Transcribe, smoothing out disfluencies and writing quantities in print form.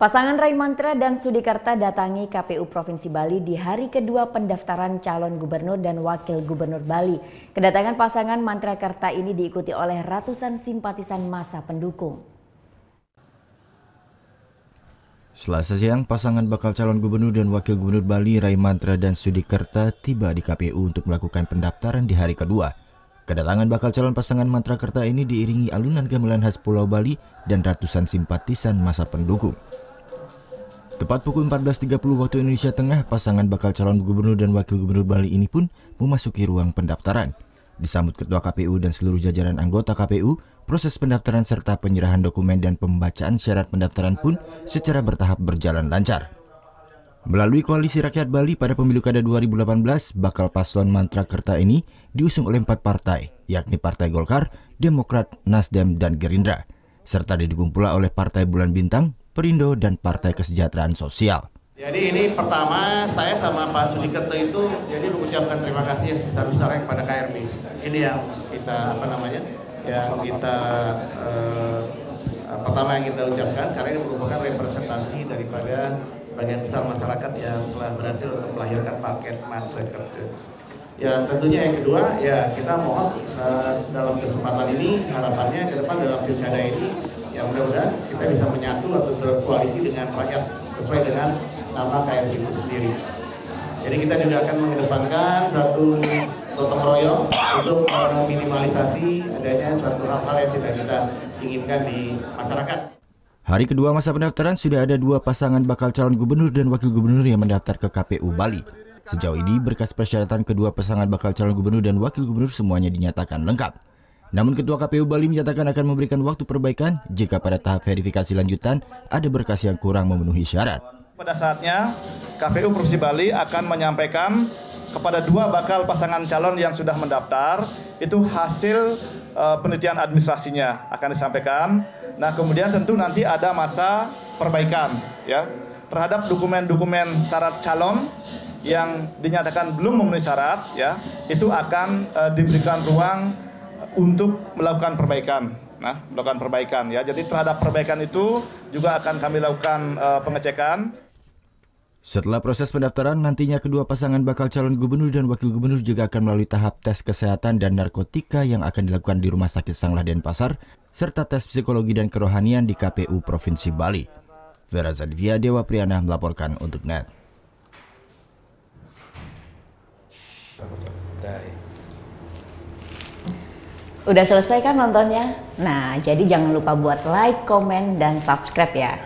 Pasangan Rai Mantra dan Sudikarta datangi KPU Provinsi Bali di hari kedua pendaftaran calon gubernur dan wakil gubernur Bali. Kedatangan pasangan Mantra Karta ini diikuti oleh ratusan simpatisan massa pendukung. Selasa siang, pasangan bakal calon gubernur dan wakil gubernur Bali Rai Mantra dan Sudikarta tiba di KPU untuk melakukan pendaftaran di hari kedua. Kedatangan bakal calon pasangan Mantra Karta ini diiringi alunan gamelan khas Pulau Bali dan ratusan simpatisan massa pendukung. Tepat pukul 14.30 waktu Indonesia Tengah, pasangan bakal calon gubernur dan wakil gubernur Bali ini pun memasuki ruang pendaftaran. Disambut Ketua KPU dan seluruh jajaran anggota KPU, proses pendaftaran serta penyerahan dokumen dan pembacaan syarat pendaftaran pun secara bertahap berjalan lancar. Melalui Koalisi Rakyat Bali pada pemilu kada 2018, bakal paslon Mantra Karta ini diusung oleh 4 partai, yakni Partai Golkar, Demokrat, Nasdem, dan Gerindra, serta didukung pula oleh Partai Bulan Bintang, Perindo, dan Partai Kesejahteraan Sosial. Jadi ini pertama saya sama Pak Sudikarta itu jadi mengucapkan terima kasih sebesar-besarnya kepada KRB. Ini yang kita pertama yang kita ucapkan karena ini merupakan representasi daripada bagian besar masyarakat yang telah berhasil untuk melahirkan paket Mantra Karta. Ya tentunya yang kedua ya kita mohon dalam kesempatan ini harapannya ke depan dalam pilkada ini ya mudah-mudahan kita bisa menyatu atau berkoalisi dengan rakyat sesuai dengan nama KRB itu sendiri. Jadi kita juga akan mengedepankan satu gotong royong untuk meminimalisasi adanya suatu hal-hal yang tidak kita inginkan di masyarakat. Hari kedua masa pendaftaran sudah ada 2 pasangan bakal calon gubernur dan wakil gubernur yang mendaftar ke KPU Bali. Sejauh ini berkas persyaratan kedua pasangan bakal calon gubernur dan wakil gubernur semuanya dinyatakan lengkap. Namun Ketua KPU Bali menyatakan akan memberikan waktu perbaikan jika pada tahap verifikasi lanjutan ada berkas yang kurang memenuhi syarat. Pada saatnya KPU Provinsi Bali akan menyampaikan kepada 2 bakal pasangan calon yang sudah mendaftar itu hasil penelitian administrasinya akan disampaikan. Nah kemudian tentu nanti ada masa perbaikan ya terhadap dokumen-dokumen syarat calon yang dinyatakan belum memenuhi syarat ya itu akan diberikan ruang untuk melakukan perbaikan. Melakukan perbaikan ya. Jadi terhadap perbaikan itu juga akan kami lakukan pengecekan. Setelah proses pendaftaran, nantinya kedua pasangan bakal calon gubernur dan wakil gubernur juga akan melalui tahap tes kesehatan dan narkotika yang akan dilakukan di Rumah Sakit Sanglah Denpasar, serta tes psikologi dan kerohanian di KPU Provinsi Bali. Vera Zadvia, Dewa Priyana melaporkan untuk NET. Udah selesai kan nontonnya? Nah, jadi jangan lupa buat like, komen, dan subscribe ya.